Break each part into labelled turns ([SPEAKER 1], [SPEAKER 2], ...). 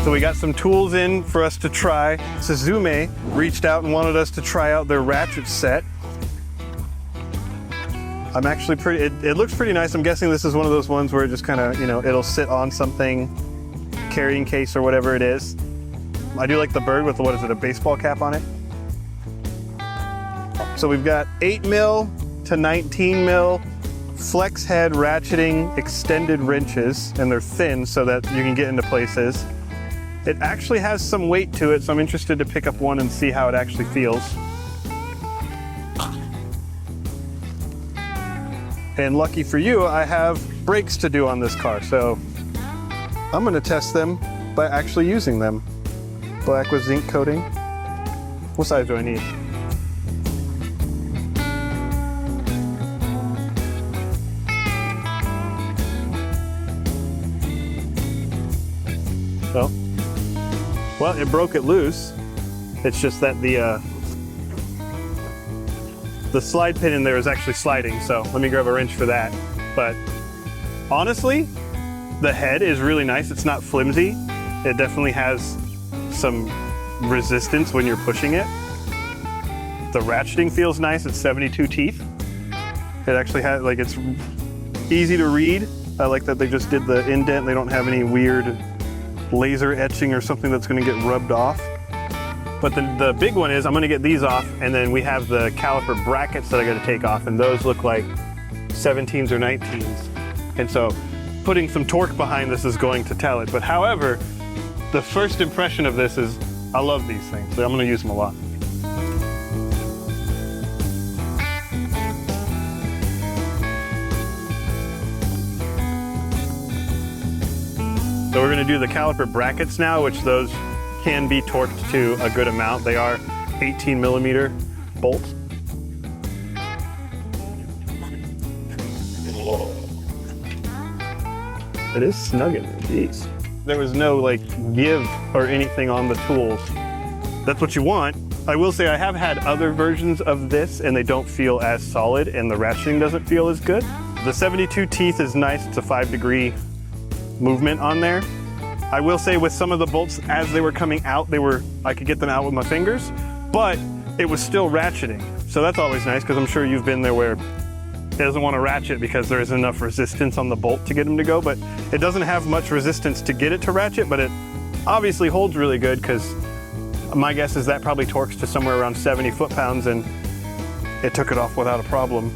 [SPEAKER 1] So we got some tools in for us to try. Suzume reached out and wanted us to try out their ratchet set. I'm actually it looks pretty nice. I'm guessing this is one of those ones where it just kind of, you know, it'll sit on something, carrying case or whatever it is. I do like the bird with, what is it, a baseball cap on it? So we've got 8 mil to 19 mil flex head ratcheting extended wrenches, and they're thin so that you can get into places. It actually has some weight to it, so I'm interested to pick up one and see how it actually feels. And lucky for you, I have brakes to do on this car, so I'm gonna test them by actually using them. Black with zinc coating. What size do I need? So, well, it broke it loose. It's just that the slide pin in there is actually sliding, so let me grab a wrench for that. But honestly, the head is really nice. It's not flimsy. It definitely has some resistance when you're pushing it. The ratcheting feels nice. It's 72 teeth. It actually has, like, it's easy to read. I like that they just did the indent. They don't have any weird laser etching or something that's going to get rubbed off. But the big one is I'm going to get these off, and then we have the caliper brackets that I got to take off, and those look like 17s or 19s. And so putting some torque behind this is going to tell it. But however, the first impression of this is I love these things. So I'm going to use them a lot. So we're going to do the caliper brackets now, which those can be torqued to a good amount. They are 18 millimeter bolts. It is snug in there, geez. There was no like give or anything on the tools. That's what you want. I will say I have had other versions of this and they don't feel as solid and the ratcheting doesn't feel as good. The 72 teeth is nice. It's a 5-degree movement on there. I will say with some of the bolts as they were coming out, I could get them out with my fingers, but it was still ratcheting. So that's always nice because I'm sure you've been there where it doesn't want to ratchet because there isn't enough resistance on the bolt to get them to go, but it doesn't have much resistance to get it to ratchet, but it obviously holds really good because my guess is that probably torques to somewhere around 70 foot-pounds and it took it off without a problem.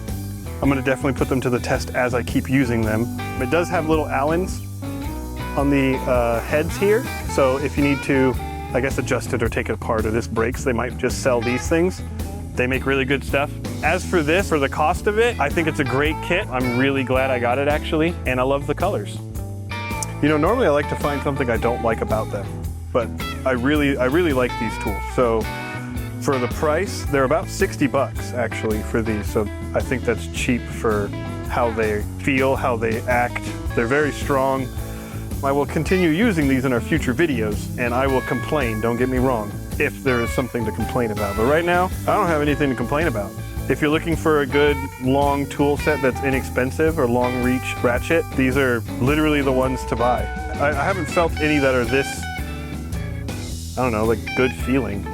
[SPEAKER 1] I'm going to definitely put them to the test as I keep using them. It does have little Allens on the heads here, so if you need to, I guess, adjust it or take it apart or this breaks, they might just sell these things. They make really good stuff. As for this, for the cost of it, I think it's a great kit. I'm really glad I got it actually, and I love the colors. You know, normally I like to find something I don't like about them, but I really like these tools. So for the price, they're about 60 bucks actually for these, so I think that's cheap for how they feel, how they act. They're very strong. I will continue using these in our future videos, and I will complain, don't get me wrong, if there is something to complain about. But right now, I don't have anything to complain about. If you're looking for a good long tool set that's inexpensive or long reach ratchet, these are literally the ones to buy. I haven't felt any that are this, I don't know, like good feeling.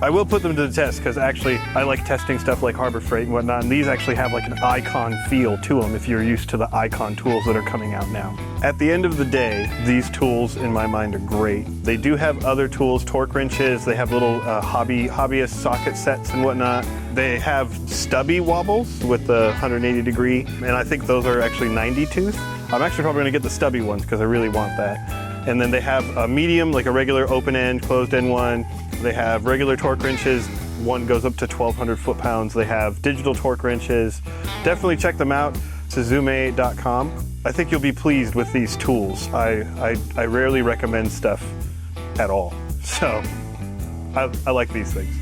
[SPEAKER 1] I will put them to the test because actually I like testing stuff like Harbor Freight and whatnot, and these actually have like an icon feel to them if you're used to the icon tools that are coming out now. At the end of the day, these tools in my mind are great. They do have other tools, torque wrenches, they have little hobbyist socket sets and whatnot. They have stubby wobbles with the 180 degree, and I think those are actually 90 tooth. I'm actually probably gonna get the stubby ones because I really want that. And then they have a medium, like a regular open end, closed end one. They have regular torque wrenches. One goes up to 1,200 foot-pounds. They have digital torque wrenches. Definitely check them out, Suzume.com. I think you'll be pleased with these tools. I rarely recommend stuff at all. So I like these things.